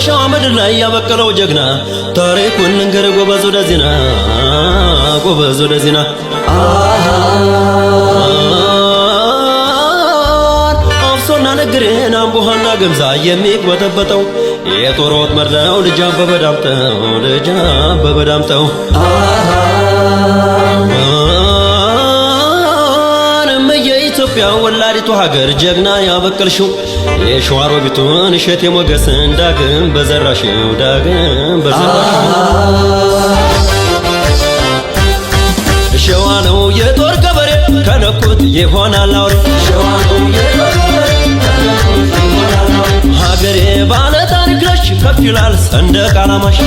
በሸዋ ምድር ላይ ያበቀለው ጀግና ታሪኩን ልንገር ጎበዝ ወደ ዜና ጎበዝ ወደ ዜና አፍሶና ነግሬን አምቦሃና ገምዛ የሚቅበጠበጠው የጦር ወጥመድ ነው ልጅ አበበ ዳምጠው የኢትዮጵያ ወላዲቱ ሀገር ጀግና ያበቀልሽው የሸዋሮቢቱን እሸቴ ሞገስን ዳግም በዘራሽው ሸዋ ነው የጦር ገበሬ ከነኩት ይሆናል አውሬ ሀገሬ ባለ ታሪክ ነሽ ከፍ ይላል ሰንደቅ ዓላማሽ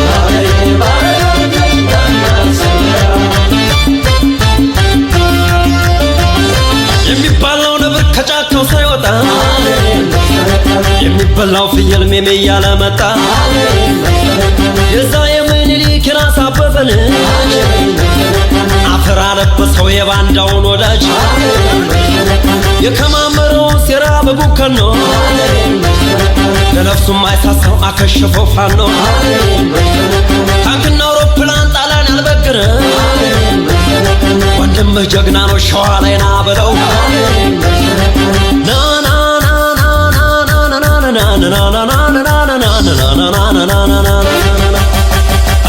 የሚባለው ነብር ከጫካው ሳይወጣ የሚበላው ፍየል ሜሜ እያለ መጣ የዛ የምኒልክ ራስ አበበን አፈር አለበሰው የባንዳውን ወዳጅ የከማመረው ሴራ በቡከን ነው ለነፍሱም አይሳሳው አከሸፈው ፋኖ ታንክና አውሮፕላን ጣሊያን ያልበገረ ወንድምህ ጀግና ነው ሸዋ ላይ ና በለው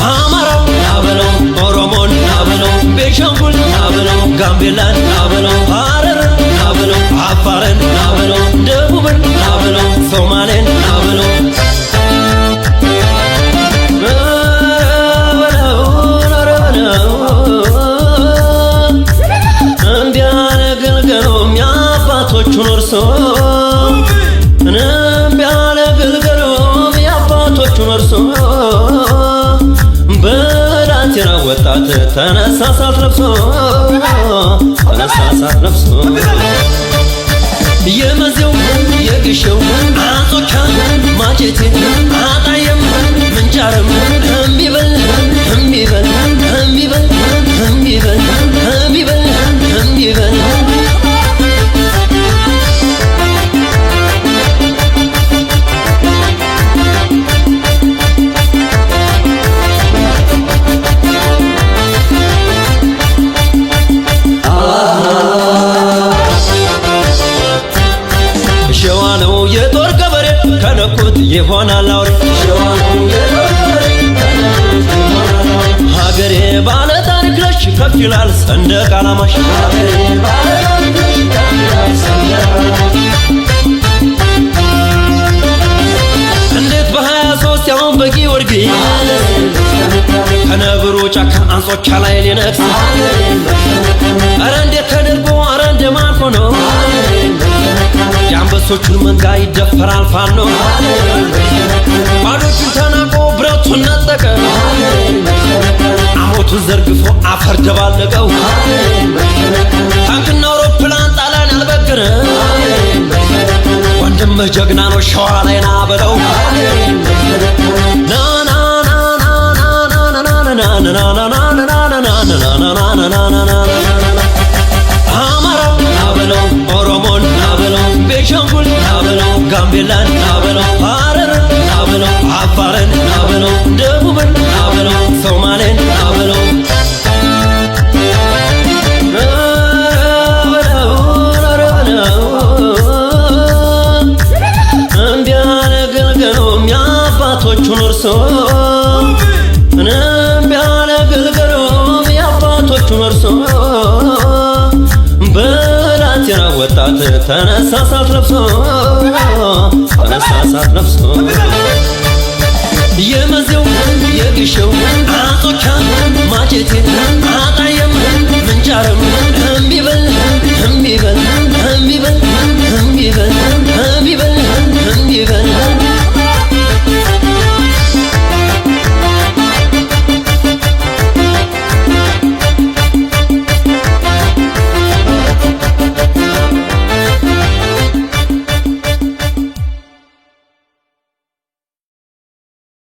አማራው ናበለው ኦሮሞን ናበለው ቤንሻንጉል ናበለው ጋምቤላን ናበለው ሐረር ናበለው አፋርን ናበለው ደቡብን ናበለው ሶማሌን ናበለው እንቢያለገልገሎም የአባቶቹን ወርሶ እንቢያለገልገሎም የአባቶቹን ወርሶ በዳንቴራ ወጣት ተነሳሳት ለብሶ የመዜው የግሸው አንጾቻ ማጀቴ አጣየም ምንጫርም እምቢበል ሸዋ ነው የጦር ገበሬ ከነኩት ይሆናል አውሬ ሀገሬ ባለ ታሪክ ነሽ ከፍ ይላል ሰንደቅ ዓላማሽ እንዴት በ23 ያውን በጊዮርጊስ ከነብሩ ጫካ አንጾቻ ላይ ሊነግስ ኧረ እንዴት ተደርጎ ኧረ እንደማን ሆኖ የአንበሶቹን መንጋ ይደፈራል ፋኖ ባዶቹን ተናቆ ብረቱን ነጠቀ አሞቱን ዘርግፎ አፈር ደባለቀው ታንክና አውሮፕላን ጣሊያን ያልበገረ ወንድምህ ጀግና ነው ሸዋ ላይ ና በለው አማራው ናበለው ኦሮሞን ናበለው ቤንሻንጉል ናበለው ጋምቤላን ናበለው ሐረር ናበለው አፋርን ናበለው ደቡብን ናበለው ሶማሌን ናበለው እንቢያለገልገሎም የአባቶቹን ወርሶ እንቢያለገልገሎም የአባቶቹን ወርሶ በዳንቴራ ወጣት ተነሳሳት ለብሶ